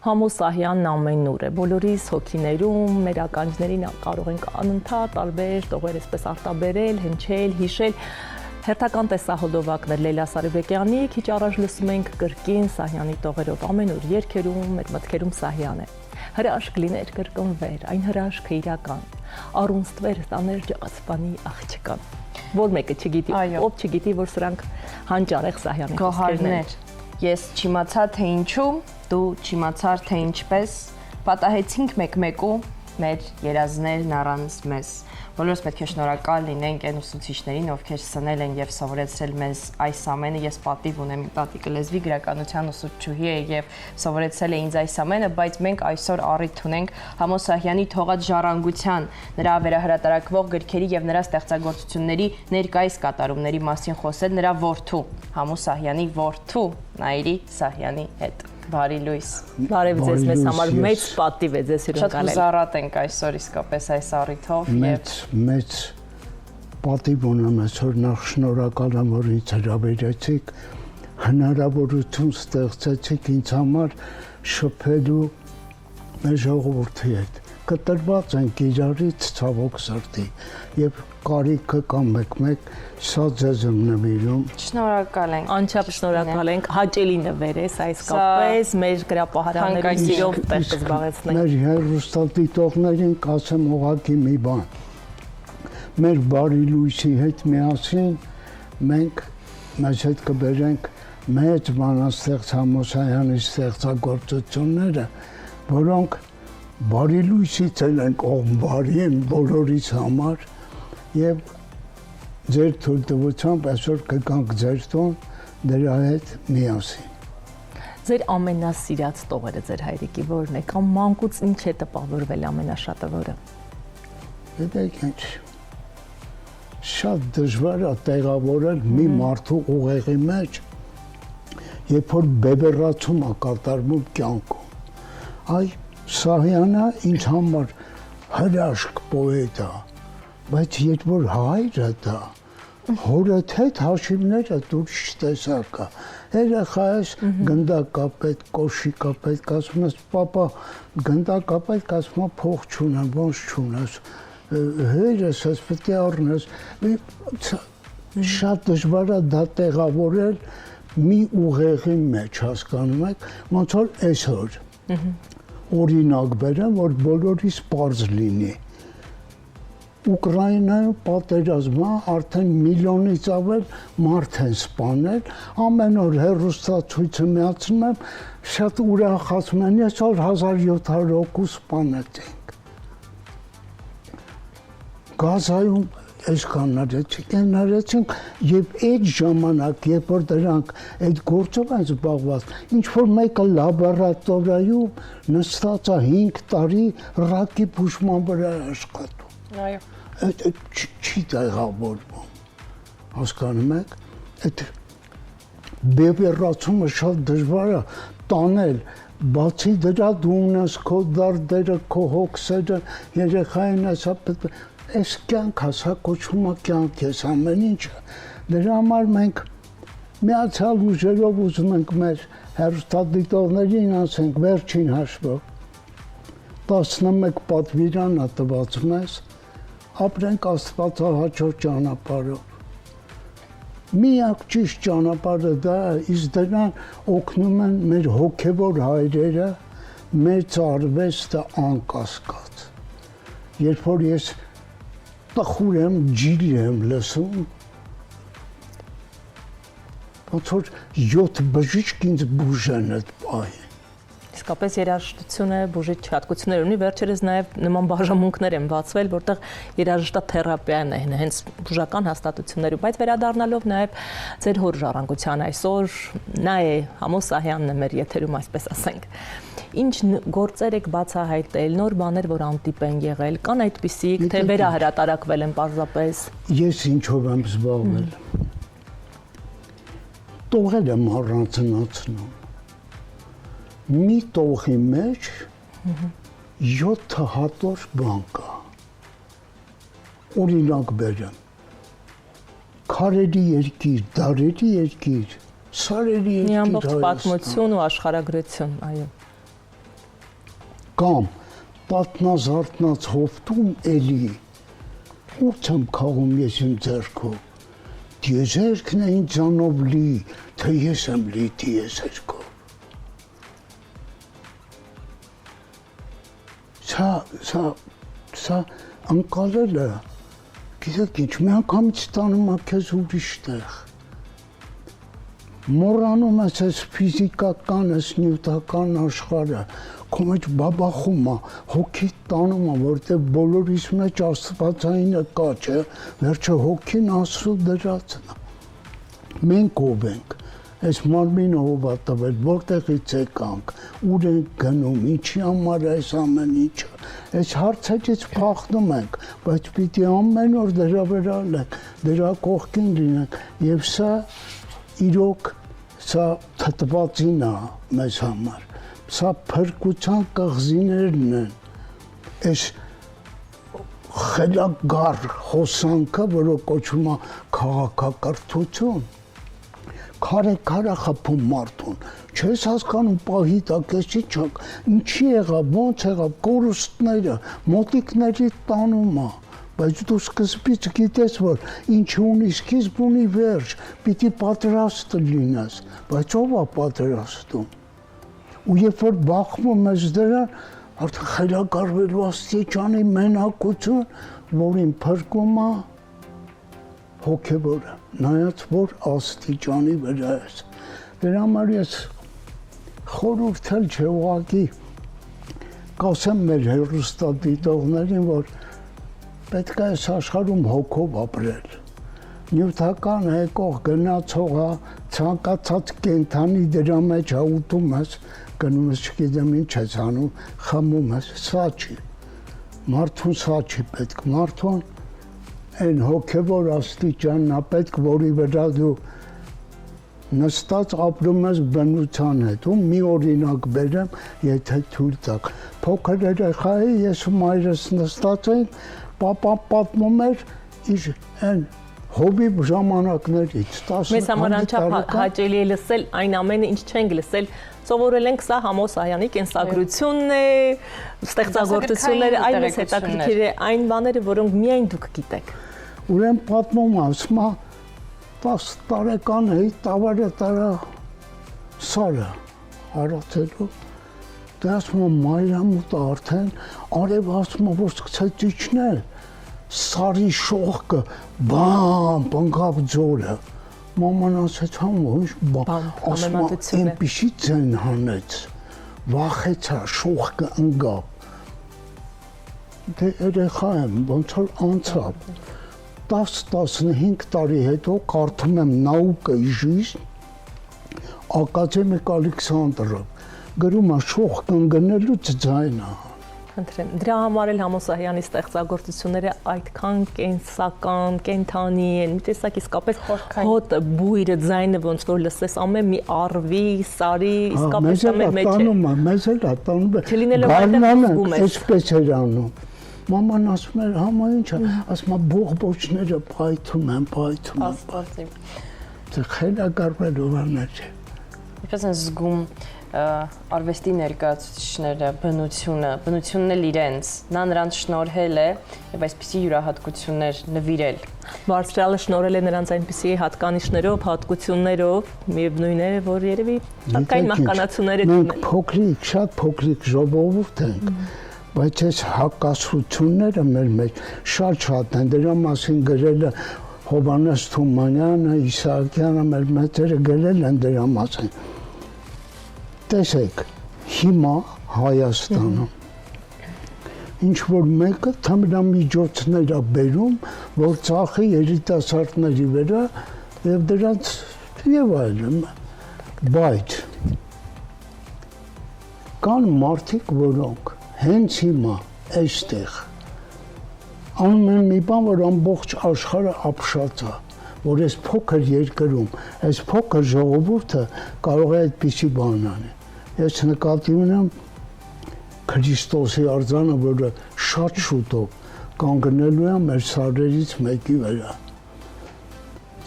Համո Սահյանն ամենուր է, բոլորիս հոգիներում, մեր ականջներին կարող ենք անընդհատ տարբեր տողեր այսպես արտաբերել, հնչել, հիշել։ Հերթական տեսահոլովակներ Լեյլա Սարիբեկյանի, քիչ առաջ լսում ենք կրկին Սահյանի տողերով, ամենուր երգերում, մեր մտքերում Սահյան է։ Հրաշք լիներ կրկնվեր, այն հրաշքը իրական, առուն ստվեր տաներ ջղացպանի աղջկան։ Որ մեկը չգիտի, ով չգիտի, որ սրանք հանճարեղ Սահյանի խոսքերն են։ Ես չիմացա թե ինչու, դու չիմացար թե ինչպես, պատահեցինք մեկ-մեկու մեր երազներն առանց մեզ։ Բոլորս պետք է շնորհակալ լինենք այն ուսուցիչներին, ովքեր սնել են եւ սովորեցրել մեզ այս ամենը։ Ես պատիվ ունեմ, տատիկը լեզվի գրականության ուսուցչուհի է եւ սովորեցրել է ինձ այս ամենը, բայց մենք այսօր առիթ ունենք Համո Սահյանի թողած ժառանգության, նրա վերահրատարակվող գրքերի եւ նրա ստեղծագործությունների ներկայիս կատարումների մասին խոսել նրա որդու, Համո Սահյանի որդու Նաիրի Սահյանի հետ։ Բարի լույս։ Բարև ձեզ, մեզ համար մեծ պատիվ է ձեզ հյուրընկալել։ Շատ հուսառատ ենք այսօր իսկապես այս առիթով եւ մեծ պատիվ ունեմ այսօր, նախ շնորհակալ եմ, որ ինձ հրավիրեցիք, հնարավորություն ստեղծեցիք ինձ համար շփվելու մեր ժողովրդի հետ։ Կտրված ենք իրարից ցավոք սրտի եւ կարիքը կամ մեկ սա ձեզ եմ նվիրում։ Շնորհակալ ենք։ Անչափ շնորհակալ ենք, հաճելի նվեր է սա իսկապես մեր գրապահարանների սիրով տեղ կզբաղեցնենք։ Մեր հեռուստադիտողներին կասեմ ուղղակի մի բան։ Մեր բարի լույսի հետ միասին մենք մեզ հետ կբերենք մեծ բանաստեղծ Համո Սահյանի ստեղծագործությունները, որոնք բարի լույսից են կողմ բարի են բոլորիս համար եւ ձեր թույլտվությամբ այսօր կգանք ձեր տուն դրա հետ միասին։ Ձեր ամենասիրած տողերը ձեր հայրիկի որն է կամ մանկուց ինչ է տպավորվել ամենաշատը որը։ Գիտեք ինչ, շատ դժվար է տեղավորել մի մարդու ուղեղի մեջ, երբ որ բևեռացում է կատարվում կյանքում։ Այ Սահյանը ինձ համար հրաշք պոետ է, բայց երբ որ հայրը դա, հորդ հետ հաշիվները դուրս չտեսակ է, երեխա ես գնդակապետ, կոշիկապետ, կասում ես պապա գնդակապետ, կասում է փող չունեմ, ոնց չունես, հերս ես պետք է առնես, շատ դժվար է դա տեղավորել մի ուղեղի մեջ, հասկանում եք, ոնց որ այսօր օրինակ բերեմ, որ բոլորիս պարզ լինի։ Ուկրաինայում պատերազմը արդեն միլիոնից ավել մարդ են սպանել, ամեն օր հեռուստացույցը միացնում եմ, շատ ուրախացում են, ես օր 1700 հոգու սպանեցինք։ Գազայում այսքան նարեցինք եւ այդ ժամանակ, երբ որ դրանք այդ գործով են զբաղված, ինչ որ մեկը լաբորատորիայում նստած է 5 տարի ռակի բուժման վրա աշխատում։ Այո։ Այդ չի տեղավորվում։ Հասկանում եք, այդ բևեռացումը շատ դժվար է տանել, բացի դրա դու ունես քո դարդերը, քո հոգսերը, երեխային ասա այս կյանք հասա կոչվում է կյանք ես ամեն ինչը, դրա համար մենք միացյալ ուժերով ուզում ենք մեր հեռուստադիտողներին ասենք վերջին հաշվով 11 պատվիրան է տված մեզ, ապրենք Աստվածահաճո ճանապարհով։ Միակ ճիշտ ճանապարհը դա է, իսկ դրան օգնում են մեր հոգևոր հայրերը, մեծ արվեստը անկասկած։ Երբ որ ես տխուր եմ, ջիլ եմ լսում, ոնց որ 7 բժիշկ ինձ բուժեն այդ պահին։ Իսկապես երաժշտությունը բուժիչ հատկություններ ունի, վերջերս նաև նման բաժանմունքներ են բացվել, որտեղ երաժշտաթերապիան է հենց բուժական հաստատություններում, բայց վերադառնալով նաև ձեր հոր ժառանգության այսօր նա է Համո Սահյանն է մեր եթերում, այսպես ասենք։ Ինչ գործեր եք բացահայտել, նոր բաներ, որ անտիպ են եղել, կան այդպիսիք, թե վերահրատարակվել են պարզապես։ Ես ինչով եմ զբաղվել։ Տողեր եմ առանձնացնում։ Մի տողի մեջ 7 հատոր բան կա։ Օրինակ բերեմ։ Քարերի երկիր, դարերի երկիր, սարերի երկիր։ Մի ամբողջ պատմություն ու աշխարհագրություն, այո։ կամ պատնազարտնած հովտում էլի ուրց եմ քաղում ես իմ ձեռքով տիեզերքն է ինձանով լի թե ես եմ լի տիեզերքով սա անկալելը գիտեք ինչ մի անգամից տանում է քեզ ուրիշ տեղ մոռանում ես ֆիզիկական, նյութական աշխարհը քո մեջ բաբախում է, հոգիդ տանում է, որտեղ բոլորիս մեջ աստվածայինը կա, չէ, վերջը հոգին Աստծո դրածն է։ Մենք ով ենք, այս մարմինը ով է տվել, որտեղից եկանք, ուր ենք գնում, ինչի համար այս ամեն ինչը։ Այս հարցերից փախնում ենք, բայց պիտի ամեն օր դրա վրա լենք, դրա կողքին լինենք, եւ սա իրոք սա թթվածին է մեզ համար։ Սա փրկության կղզիներն են, այս խելագար հոսանքը, որը կոչվում է քաղաքակրթություն, քարե խփում մարդուն, չես հասկանում պահի տակ, ինչի եղավ, ոնց եղավ, կորուստները, մոտիկների տանում է, բայց դու սկզբից գիտես, որ ինչ ունի սկիզբ ունի վերջ, պիտի պատրաստ լինես, բայց ով է պատրաստում։ Ու երբ որ բախվում ես դրան, արդեն խելագարվելու աստիճանի մենակություն, որին փրկում է հոգևորը, նայած որ աստիճանի վրա ես։ Դրա համար ես խորհուրդ էլ չէ ուղղակի կասեմ մեր հեռուստադիտողներին, որ պետք է այս աշխարհում հոգով ապրել։ Նյութական եկող գնացողը ցանկացած կենթանի դրա մեջ ուտում ես, գնում ես չգիտեմ ինչ ես անում, խմում ես, սա չի։ Մարդուն սա չի պետք, մարդուն այն հոգևոր աստիճանն է պետք, որի վրա դու նստած ապրում ես բնության հետ։ Ու մի օրինակ բերեմ, եթե թույլ տաք։ Փոքր երեխայի ես ու մայրս նստած ենք, պապան պատմում էր իր այն հոբի ժամանակներից 10 Մեզ համար անչափ հաճելի է լսել այն ամենը, ինչ չենք լսել, սովորել ենք սա Համոս Սահյանի կենսագրությունն է, ստեղծագործությունները, այլս հետաքրքիր է այն բաները, որոնք միայն դուք գիտեք։ Ուրեմն պատմում ասում է 10 տարեկան էի տավարը տարա սարը հարացելու դե ասում եմ մայրամուտ արդեն արև ասում եմ որ սկսեց իջնել սարի շողկը բամ ընկավ ձորը մաման ասեց համ ոչ ասում եմ այնպիսի ձեն հանեց վախեցա շողկը ընկավ դե երեխա եմ ոնց որ անցավ 10-15 տարի հետո կարդում եմ «Նաուկայի жизнь» Ակադեմիկ Ալեքսանդրով գրում է շողք ընկնելուց ձայնը։ Խնդրեմ, դրա համար էլ Համոս Սահյանի ստեղծագործությունները այդքան կենսական, կենթանի են, մի տեսակ իսկապես հոտ բույրը ձայնը ոնց որ լսես ամեն մի առվի, սարի, իսկապես դա մեր մեջ է։ Մեզ էլ է տանում, այսպես էր անում։ Մաման ասում էր, համա ինչ է, ասում է բողբոջները պայթում են։ Աստվածի։ Դա խելագարվելու բաներ չէ։ Ինչպես են զգում արվեստի ներկայացուցիչները, բնությունն էլ իրենց, նա նրանց շնորհել է եւ այսպիսի յուրահատկություններ նվիրել։ Բարձրալը շնորհել է նրանց այնպիսի հատկանիշներով, հատկություններով, միևնույն է, որ երևի հատկային մահկանացուները մենք փոքրիկ, շատ փոքրիկ ժողովուրդ ենք, բայց այս հակասությունները մեր մեջ շատ են, դրա մասին գրել է Հովհաննես Թումանյանը, Իսահակյանը, մեր մեծերը գրել են դրա մասին։ Տեսեք, հիմա Հայաստանում ինչ որ մեկը թմրամիջոցներ է բերում, որ ծախի երիտասարդների վրա եւ դրանց եւ այլն, բայց կան մարդիկ, որոնք հենց հիմա այստեղ անում են մի բան, որ ամբողջ աշխարհը ապշած է, որ այս փոքր երկրում, այս փոքր ժողովուրդը կարող է այդպիսի բան անել։ Ես նկատի ունեմ Քրիստոսի արձանը, որը շատ շուտով կանգնելու է մեր սարերից մեկի վրա։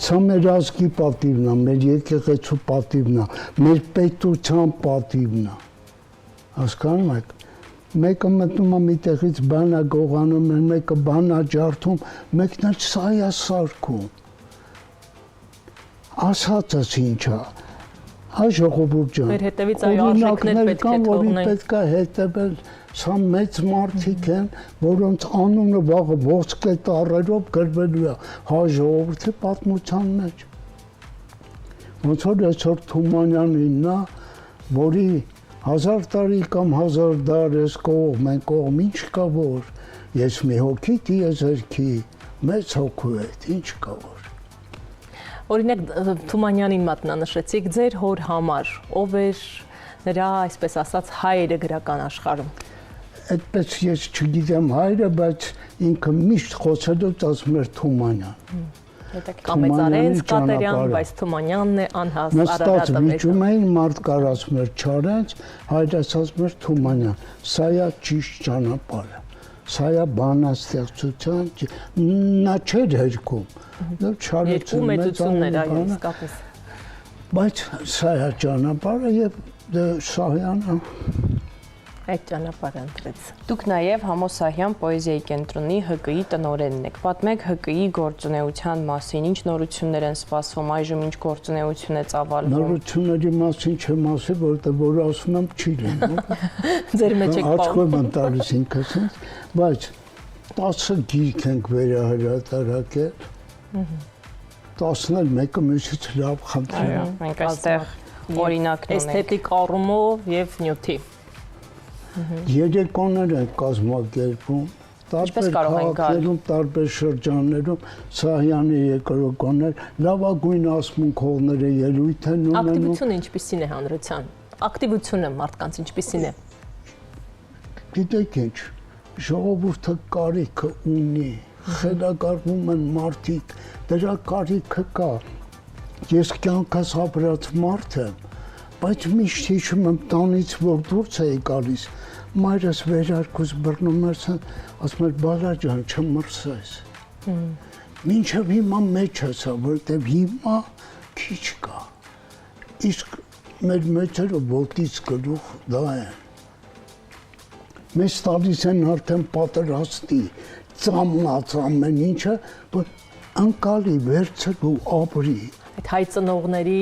Սա մեր ազգի պատիվն է, մեր եկեղեցու պատիվն է, մեր պետության պատիվն է։ Հասկանում եք։ Մեկը մտնում է մի տեղից բանա գողանում, մեկը բանա ջարդում, մեկն էլ սա է սարքում։ Ասածս ինչա։ Այ ժողովուրդ ջան։ Մեր հետևից այո արժեքներ պետք է թողնենք։ Պետք է հետևել, սա մեծ մարդիկ են, որոնց անունը վաղը ոսկե տառերով գրվելու է հայ ժողովրդի պատմության մեջ։ Ոնց որ այսօր Թումանյանին նա, որի 1000 տարի կամ 1000 դար ես կողմ են կողմ, ինչ կա որ, ես մի հոգի տիեզերքի, մեծ հոգու հետ, ինչ կա որ։ Օրինակ Թումանյանին մատնանշեցիք ձեր հոր համար, ով էր նրա, այսպես ասած, հայրը գրական աշխարհում։ Այդպես ես չգիտեմ հայրը, բայց ինքը միշտ խոսելով ասում էր Թումանյան։ Կամ Արենց Կատերյան, բայց Թումանյանն է անհաս Արարատը։ Նստած վիճում էին, մարդ կար ասում էր Չարենց, հայրս ասում էր Թումանյան։ Սա է ճիշտ ճանապարհը։ Սա է բանաստեղծության, նա չէր հերքում։ Երկու մեծություններ, այո, իսկապես։ Բայց սա է ճանապարհը եւ Շահյանը այդ ճանապարհը ընտրեց։ Դուք նաև Համոսահյան պոեզիայի կենտրոնի ՀԿ-ի տնօրենն եք։ Պատմեք ՀԿ-ի գործունեության մասին, ինչ նորություններ են սպասվում, այժմ ինչ գործունեություն է ծավալվում։ Նորությունների մասին չեմ ասի, որտեղ որ ասում եմ չի լինում։ Ձեր մեջ եք Աչքով եմ տալիս ինքս, բայց 10 գիրք ենք վերահրատարակել։ 10-ն էլ մեկը մյուսից լավ խնդրում։ Այո, մենք այստեղ օրինակն ունենք։ Էսթետիկ առումով եւ նյութի։ Երեկոներ են կազմակերպում, տարբեր քաղաքներում, տարբեր շրջաններում, Սահյանի երկրորդ լավագույն ասմունքողները ելույթ են ունենում։ Ակտիվությունը ինչպիսին է հանրության։ Ակտիվությունը մարդկանց ինչպիսին է։ Գիտեք ինչ, ժողովուրդը կարիքը ունի, խելագարվում են մարդիկ, դրա կարիքը կա։ Ես կյանքս ապրած մարդ եմ, բայց միշտ հիշում եմ տանից, որ դուրս էի գալիս, մայրս վերարկուս բռնում էր, ասում էր բալա ջան, չմրսես։ Մինչև հիմա մեջ հսա, որտև հիմա քիչ կա։ Իսկ մեր մեծերը ոտից գլուխ դա են։ Մեզ տալիս են արդեն պատրաստի, ծամած ամեն ինչը, որ անկալի վերցրու ապրի։ Այդ հայ ծնողների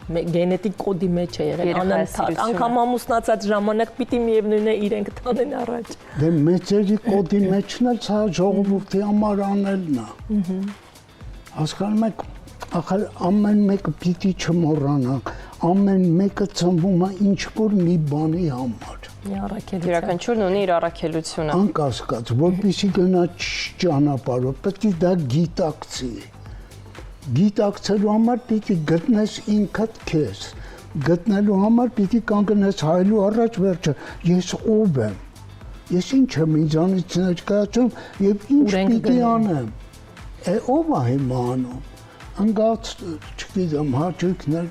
գենետիկ կոդի մեջ է եղել անընդհատ, անգամ ամուսնացած ժամանակ պիտի միևնույն է իրենք տանեն առաջ։ Դե մեծերի կոդի մեջն էլ սա ժողովրդի համար անելն է։ Հասկանում եք, ախր ամեն մեկը պիտի չմոռանանք, ամեն մեկը ծնվում է ինչ-որ մի բանի համար։ Յուրաքանչյուրն ունի իր առաքելությունը։ Անկասկած, որպեսզի գնա ճանապարհով, պետք է դա գիտակցի։ Գիտակցելու համար պիտի գտնես ինքդ քեզ, գտնելու համար պիտի կանգնես հայելու առաջ վերջը, ես ով եմ, ես ինչ եմ ինձանից ներկայացում եւ ինչ պիտի անեմ, ով է հիմա անում, ընկած, չգիտեմ, հաճույքներ,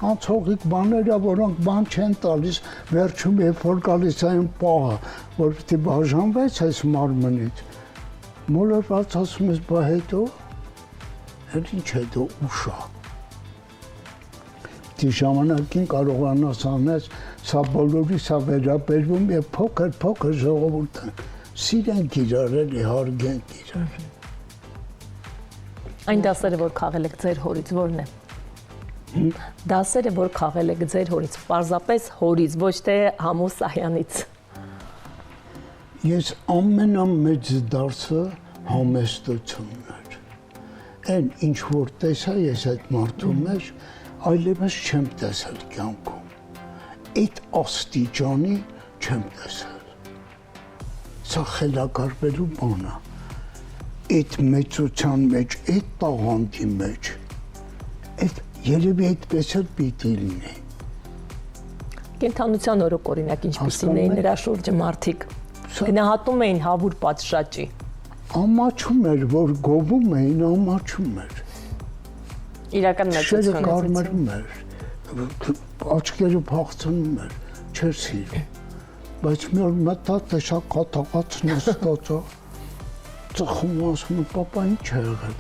անցողիկ բաները, որոնք բան չեն տալիս, վերջում երբ որ գալիս այն պահը, որ պիտի բաժանվես այս մարմնից, մոլորված ասում ես, բա հետո ինչ հետո ուշա։ Դի ժամանակին կարողանաս անես, սա բոլորի սա վերաբերվում եւ փոքր ժողովուրդը սիրենք իրար էլի, հարգենք իրար։ Այն դասերը, որ քաղել եք ձեր հորից, ո՞րն է։ Դասերը, որ քաղել եք ձեր հորից, պարզապես հորից, ոչ թե Համոսահյանից։ Ես ամենամեծ դասը համեստությունն էր։ Այն ինչ որ տեսա ես այդ մարդու մեջ, այլևս չեմ տեսել կյանքում։ Այդ աստիճանի չեմ տեսել։ Սա խելագարվելու բան է։ Այդ մեծության մեջ, այդ տաղանդի մեջ, այդ երևի այդպես էլ պիտի լինի։ Կենթանության օրոք օրինակ ինչպիսին էին նրա շուրջը մարդիկ։ Գնահատում էին հավուր պատշաճի։ Ամաչում էր, որ գովում էին, ամաչում էր։ Իրական մեծություն կարմրում էր, աչքերը փախցնում էր, չէր սիրում։ Բայց մի օր մտա տեսա կատաղած նստած է, ծխում ասում է, պապա ինչ է եղել։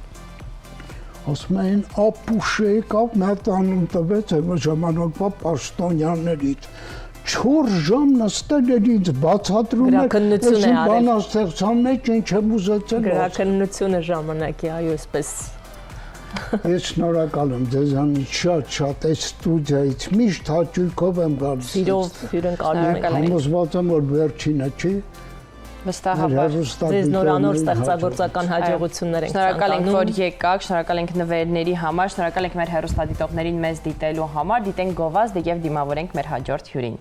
Ասում էին, ապուշ եկավ, նա տանում տվեց, այն ժամանակվա պաշտոնյաներից, 4 ժամ նստել էր ինձ բացատրում էր Գրաքննություն է արել։ բանաստեղծան մեջ ինչ եմ ուզեցել Գրաքննությունը ժամանակի, այո, այսպես։ Ես շնորհակալ եմ ձեզանից շատ այս ստուդիայից միշտ հաճույքով եմ գալիս Սիրով հյուրընկալում ենք։ համոզված եմ որ վերջինը չի Վստահաբար։ Ձեզ նորանոր ստեղծագործական հաջողություններ ենք Շնորհակալ ենք, ցանկանում։ որ եկաք, շնորհակալ ենք նվերների համար, շնորհակալ ենք մեր հեռուստադիտողներին մեզ դիտելու համար, դիտենք գովազդը եւ դիմավորենք մեր հաջորդ հյուրին։